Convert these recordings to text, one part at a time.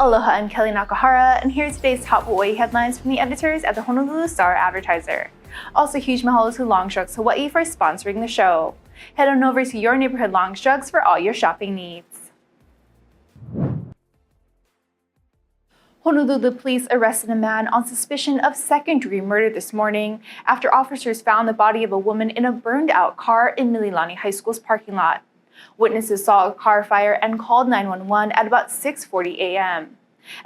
Aloha, I'm Kellie Nakahara, and here are today's top Hawaii headlines from the editors at the Honolulu Star-Advertiser. Also, huge mahalo to Longstrokes Hawaii for sponsoring the show. Head on over to your neighborhood Longstrokes for all your shopping needs. Honolulu police arrested a man on suspicion of second-degree murder this morning after officers found the body of a woman in a burned-out car in Mililani High School's parking lot. Witnesses saw a car fire and called 911 at about 6:40 a.m.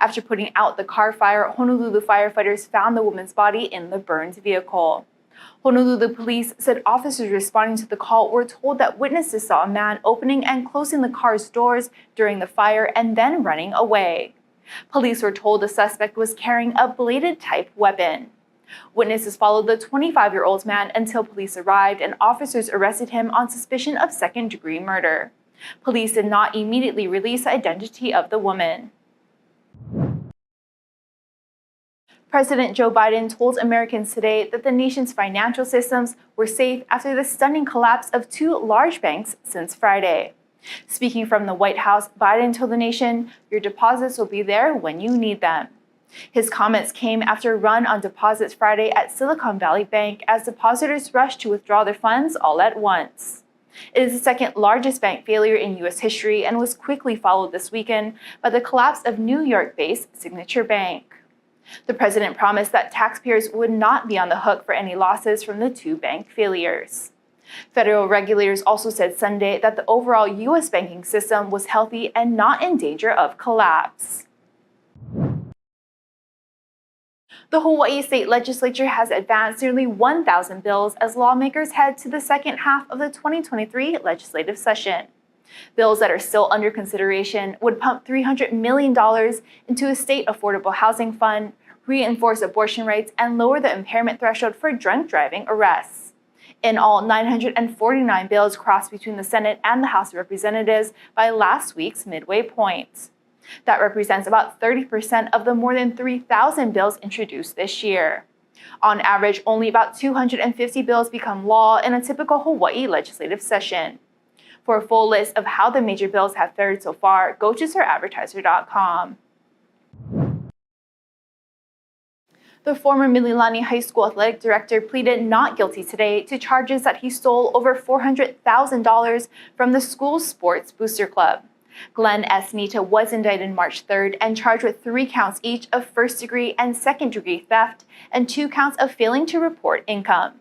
After putting out the car fire, Honolulu firefighters found the woman's body in the burned vehicle. Honolulu police said officers responding to the call were told that witnesses saw a man opening and closing the car's doors during the fire and then running away. Police were told the suspect was carrying a bladed-type weapon. Witnesses followed the 25-year-old man until police arrived and officers arrested him on suspicion of second-degree murder. Police did not immediately release the identity of the woman. President Joe Biden told Americans today that the nation's financial systems were safe after the stunning collapse of two large banks since Friday. Speaking from the White House, Biden told the nation, "Your deposits will be there when you need them." His comments came after a run on deposits Friday at Silicon Valley Bank as depositors rushed to withdraw their funds all at once. It is the second largest bank failure in U.S. history and was quickly followed this weekend by the collapse of New York-based Signature Bank. The president promised that taxpayers would not be on the hook for any losses from the two bank failures. Federal regulators also said Sunday that the overall U.S. banking system was healthy and not in danger of collapse. The Hawaii State Legislature has advanced nearly 1,000 bills as lawmakers head to the second half of the 2023 legislative session. Bills that are still under consideration would pump $300 million into a state affordable housing fund, reinforce abortion rights, and lower the impairment threshold for drunk driving arrests. In all, 949 bills crossed between the Senate and the House of Representatives by last week's midway point. That represents about 30% of the more than 3,000 bills introduced this year. On average, only about 250 bills become law in a typical Hawaii legislative session. For a full list of how the major bills have fared so far, go to StarAdvertiser.com. The former Mililani High School athletic director pleaded not guilty today to charges that he stole over $400,000 from the school's sports booster club. Glenn S. Nita was indicted March 3rd and charged with 3 counts each of first-degree and second-degree theft and 2 counts of failing to report income.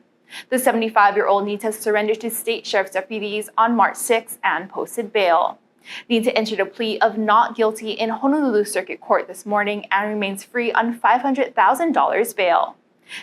The 75-year-old Nita surrendered to state sheriff's deputies on March 6 and posted bail. Nita entered a plea of not guilty in Honolulu Circuit Court this morning and remains free on $500,000 bail.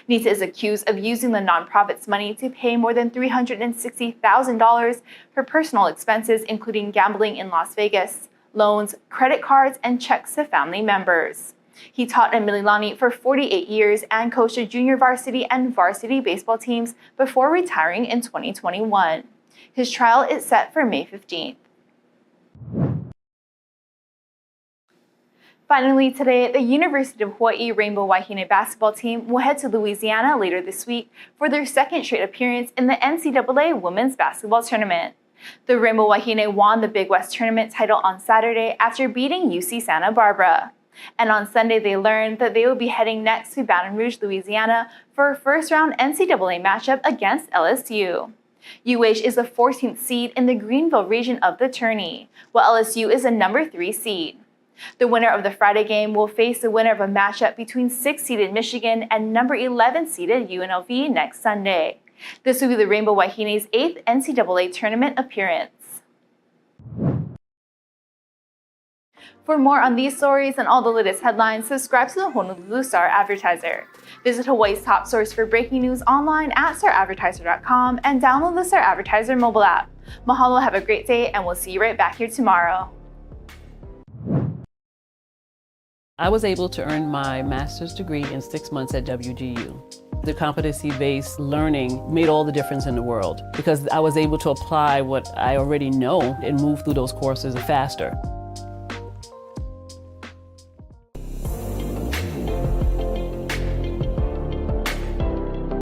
Nita is accused of using the nonprofit's money to pay more than $360,000 for personal expenses, including gambling in Las Vegas, loans, credit cards, and checks to family members. He taught at Mililani for 48 years and coached the junior varsity and varsity baseball teams before retiring in 2021. His trial is set for May 15th. Finally, today, the University of Hawaii Rainbow Wahine basketball team will head to Louisiana later this week for their second straight appearance in the NCAA Women's Basketball Tournament. The Rainbow Wahine won the Big West Tournament title on Saturday after beating UC Santa Barbara. And on Sunday, they learned that they will be heading next to Baton Rouge, Louisiana for a first-round NCAA matchup against LSU. UH is the 14th seed in the Greenville region of the tourney, while LSU is the number 3 seed. The winner of the Friday game will face the winner of a matchup between 6th-seeded Michigan and number 11th-seeded UNLV next Sunday. This will be the Rainbow Wahine's 8th NCAA tournament appearance. For more on these stories and all the latest headlines, subscribe to the Honolulu Star-Advertiser. Visit Hawaii's top source for breaking news online at StarAdvertiser.com and download the Star-Advertiser mobile app. Mahalo, have a great day, and we'll see you right back here tomorrow. I was able to earn my master's degree in 6 months at WGU. The competency-based learning made all the difference in the world because I was able to apply what I already know and move through those courses faster.